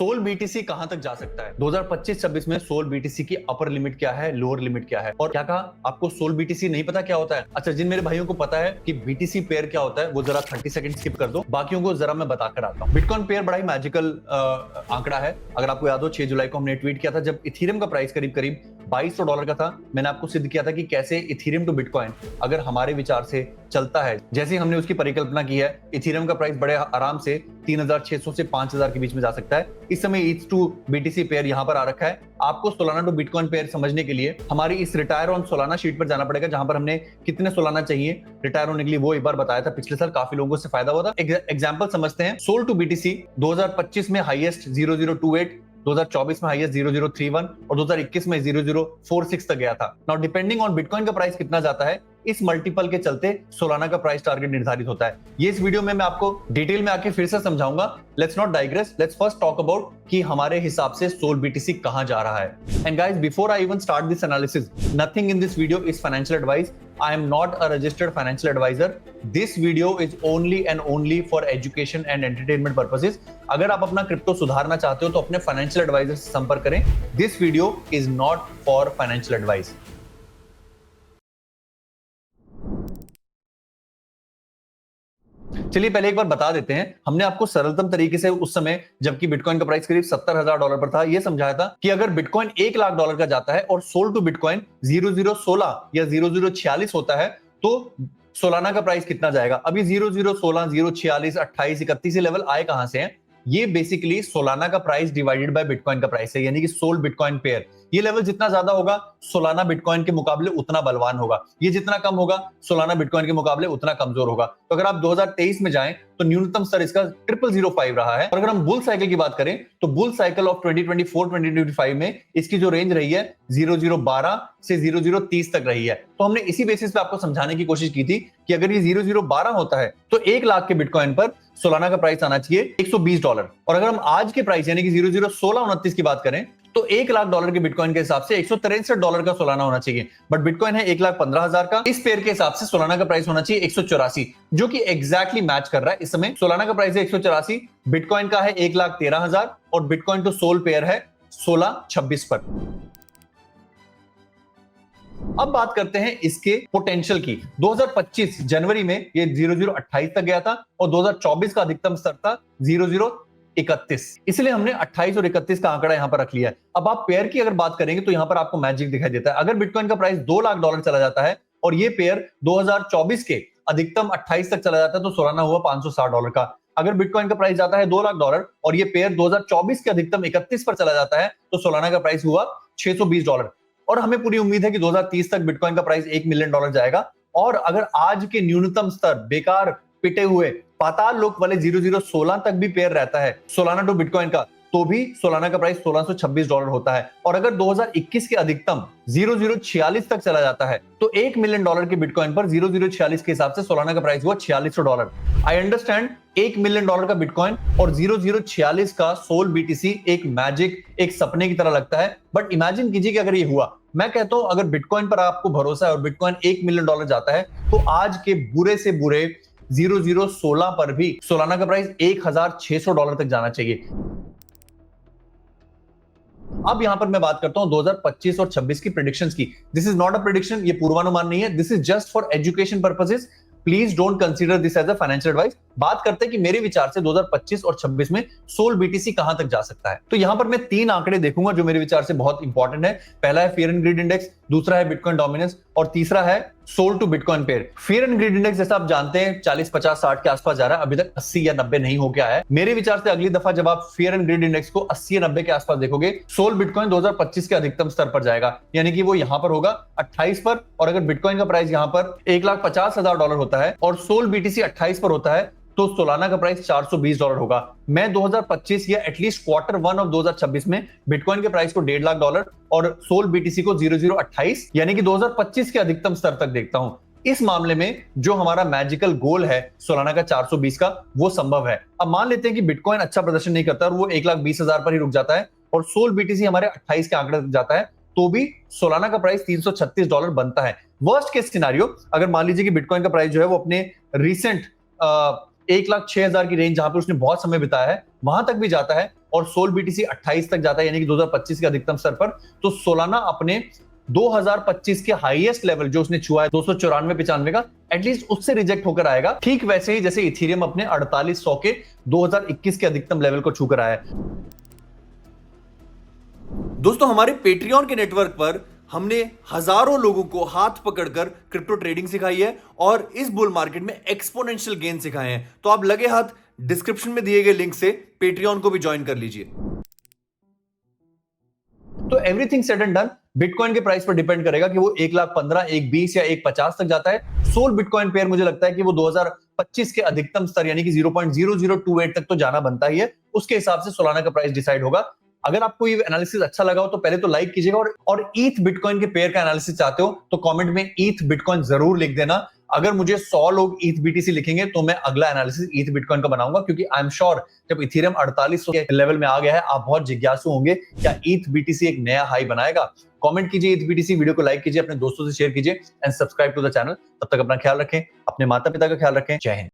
Soul BTC कहां तक जा सकता है? 2025-26 में सोल बीटीसी की अपर लिमिट क्या है, लोअर लिमिट क्या है? और क्या कहा आपको सोल बीटीसी नहीं पता क्या होता है? अच्छा, जिन मेरे भाइयों को पता है कि बीटीसी पेयर क्या होता है वो जरा 30 सेकंड स्किप कर दो, बाकियों को जरा मैं बताकर आता हूं। बिटकॉइन पेयर बड़ा ही मैजिकल आंकड़ा है। अगर आपको याद हो 6 जुलाई को हमने ट्वीट किया था जब इथेरियम का प्राइस करीब करीब $2200 का था। मैंने आपको सिद्ध किया था कि कैसे इथेरियम टू बिटकॉइन अगर हमारे विचार से चलता है, जैसे हमने उसकी परिकल्पना की है, इथेरियम का प्राइस बड़े आराम से 3600 से 5000 के बीच में जा सकता है। इस समय ईथ टू बीटीसी पेयर यहां पर आ रखा है। आपको सोलाना टू बिटकॉइन पेयर समझने के लिए हमारी इस रिटायर ऑन सोलाना शीट पर जाना पड़ेगा, जहां पर हमने कितने सोलाना चाहिए रिटायर होने के लिए वो एक बार बताया था। पिछले साल काफी लोगों से फायदा हुआ था। एग्जांपल समझते हैं। सोल टू बीटीसी 2025 में हाईएस्ट 0028, 2024 में हाईएस्ट 0031 और 2021 में 0046 तक गया था। नाउ डिपेंडिंग ऑन बिटकॉइन का प्राइस कितना जाता है, इस मल्टीपल के चलते सोलाना का प्राइस टारगेट निर्धारित होता है। ये इस वीडियो में मैं आपको डिटेल में आके फिर से समझाऊंगा। Let's not digress, let's first talk about कि हमारे हिसाब से सोल बीटीसी कहां जा रहा है। And guys, before I even start this analysis, nothing in this video is financial advice. I am not a registered financial advisor. This video is only and only for education and entertainment purposes. अगर आप अपना crypto सुधारना चाहते हो तो अपने financial adviser से संपर्क करें. This video is not for financial advice. चलिए पहले एक बार बता देते हैं। हमने आपको सरलतम तरीके से उस समय जबकि बिटकॉइन का प्राइस करीब $70,000 पर था, यह समझाया था कि अगर बिटकॉइन $1,00,000 का जाता है और सोल टू बिटकॉइन 0016 या 0046 होता है तो सोलाना का प्राइस कितना जाएगा। अभी 0016, 046, 28, 31 लेवल आए कहां से हैं? ये बेसिकली सोलाना का प्राइस डिवाइडेड बाय बिटकॉइन का प्राइस है, यानी कि सोल बिटकॉइन पेयर। ये लेवल जितना ज्यादा होगा सोलाना बिटकॉइन के मुकाबले उतना बलवान होगा, ये जितना कम होगा सोलाना बिटकॉइन के मुकाबले उतना कमजोर होगा। तो अगर आप 2023 में जाएं तो न्यूनतम स्तर इसका 0005 रहा है। और अगर हम बुल साइकिल की बात करें तो बुल साइकिल ऑफ 2024-2025 में इसकी जो रेंज रही है 0012 से 0030 तक रही है। तो हमने इसी बेसिस पे आपको समझाने की कोशिश की थी कि अगर ये 0012 होता है तो 1 लाख के बिटकॉइन पर सोलाना का प्राइस आना चाहिए $120। और अगर हम आज के प्राइस यानी कि 001629 की बात करें तो $1,00,000 के बिटकॉइन के हिसाब से $163 का सोलाना होना चाहिए। बट बिटकॉइन है 1,15,000 का। इस पेयर के हिसाब से सोलाना का प्राइस होना चाहिए 184, जो कि एग्जैक्टली मैच कर रहा है। इस समय सोलाना का प्राइस है 184, बिटकॉइन का है 1,13,000 और बिटकॉइन टू सोल पेयर है 1626 पर। अब बात करते हैं इसके पोटेंशियल की। 2025 जनवरी में ये 0028 तक गया था और 2024 का अधिकतम स्तर था 0031। इसलिए हमने 28 और 31 का आंकड़ा यहां पर रख लिया है। अब आप पेयर की अगर बात करेंगे तो यहां पर आपको मैजिक दिखाई देता है। अगर बिटकॉइन का प्राइस $2,00,000 चला जाता है और ये पेयर 2024 के अधिकतम 28 तक चला जाता है तो सोलाना हुआ $560 का। अगर बिटकॉइन का प्राइस जाता है $2,00,000 और ये पेयर 2024 के अधिकतम 31 पर चला जाता है तो सोलाना का प्राइस हुआ $620। और हमें पूरी उम्मीद है कि 2030 तक बिटकॉइन का प्राइस $1 मिलियन जाएगा। और अगर आज के न्यूनतम स्तर बेकार पिटे हुए पाताल लोक वाले 0016 तक भी पेयर रहता है सोलाना टू बिटकॉइन का, तो भी सोलाना का प्राइस $1626 होता है। और अगर 2021 के अधिकतम 0046 तक चला जाता है तो $1 मिलियन के बिटकॉइन पर 0046 के हिसाब से सोलाना का प्राइस हुआ $4600। आई अंडरस्टैंड $1 मिलियन का बिटकॉइन और 0046 का सोल बीटीसी एक मैजिक, एक सपने की तरह लगता है। बट इमेजिन कीजिए कि अगर ये हुआ, मैं कहता हूं अगर बिटकॉइन पर आपको भरोसा है और बिटकॉइन $1 मिलियन जाता है तो आज के बुरे से बुरे 0016 पर भी सोलाना का प्राइस $1,600 तक जाना चाहिए। अब यहां पर मैं बात करता हूं 2025 और 26 की प्रेडिक्शंस की। This is not a prediction, ये पूर्वानुमान नहीं है। This is just for education purposes. Please don't consider this as a financial advice. बात करते हैं कि मेरे विचार से 2025 और 26 में सोल बीटीसी कहां तक जा सकता है। तो यहां पर मैं 3 आंकड़े देखूंगा जो मेरे विचार से बहुत इंपॉर्टेंट है। पहला है फियर एंड ग्रीड इंडेक्स, दूसरा है बिटकॉइन डोमिनेंस और तीसरा है SOL to bitcoin pair. Fear and greed index जैसा आप जानते हैं 40, 50, 60 के आसपास जा रहा है, अभी तक 80 या 90 नहीं हो गया है। मेरे विचार से अगली दफा जब आप फियर एंड ग्रीड इंडेक्स को 80 या 90 के आसपास देखोगे, सोल बिटकॉइन 2025 के अधिकतम स्तर पर जाएगा, यानी कि वो यहां पर होगा 28 पर। और अगर बिटकॉइन का प्राइस यहां पर $1,50,000 होता है और सोल बीटीसी 28 पर होता है तो सोलाना का प्राइस $420 होगा। मैं 2025 या एटलीस्ट Q1 ऑफ 2026 में बिटकॉइन के प्राइस को $1,50,000 और सोल बीटीसी को 0028 यानी कि 2025 के अधिकतम स्तर तक देखता हूं। इस मामले में जो हमारा मैजिकल गोल है सोलाना का 420 का, वो संभव है। अब मान लेते हैं कि बिटकॉइन अच्छा प्रदर्शन नहीं करता और वो 1,20,000 पर ही रुक जाता है और सोल बीटीसी हमारे 28 के आंकड़े तक जाता है, तो भी सोलाना का प्राइस $336 बनता है। वर्स्ट केस सिनेरियो, अगर मान लीजिए कि बिटकॉइन का प्राइस जो है वो अपने रिसेंट 1,06,000 की रेंज जहां पर उसने बहुत समय बिताया है वहां तक भी जाता है, और सोल बीटीसी 28 तक जाता है, यानी कि 2025 के अधिकतम स्तर पर, तो सोलाना अपने 2025 के हाईएस्ट लेवल जो उसने छुआ है 294-95 का, एटलीस्ट उससे रिजेक्ट होकर आएगा। ठीक वैसे ही जैसे इथेरियम अपने 4800 के 2021 के अधिकतम लेवल को छूकर आया है। दोस्तों, हमारे पेट्रियन के नेटवर्क पर हमने हजारों लोगों को हाथ पकड़कर क्रिप्टो ट्रेडिंग सिखाई है और इस बुल मार्केट में एक्सपोनेंशियल गेन सिखाए हैं। तो आप लगे हाथ डिस्क्रिप्शन में दिए गए लिंक से पेट्रियन को भी ज्वाइन कर लीजिए। तो everything said and done, bitcoin के प्राइस पर डिपेंड करेगा कि वो 1,15,000, 1,20,000 या 1,50,000 तक जाता है। सोल बिटकॉइन पेयर मुझे लगता है कि वो 2025 के अधिकतम स्तर यानी कि 0.0028 तक तो जाना बनता ही है। उसके हिसाब से सोलाना का प्राइस डिसाइड होगा। अगर आपको ये एनालिसिस अच्छा लगा हो तो पहले तो लाइक कीजिएगा, और ईथ बिटकॉइन के पेयर का एनालिसिस चाहते हो तो कमेंट में ईथ बिटकॉइन जरूर लिख देना। अगर मुझे 100 लोग ईथ बीटीसी लिखेंगे तो मैं अगला एनालिसिस ईथ बिटकॉइन का बनाऊंगा, क्योंकि आई एम श्योर जब इथेरियम 4800 के लेवल में आ गया है, आप बहुत जिज्ञासु होंगे क्या ईथ बीटीसी एक नया हाई बनाएगा। कमेंट कीजिए ईथ बीटीसी, वीडियो को लाइक कीजिए, अपने दोस्तों से शेयर कीजिए and subscribe to the channel. तब तक अपना ख्याल रखें, अपने माता पिता का ख्याल रखें। जय हिंद।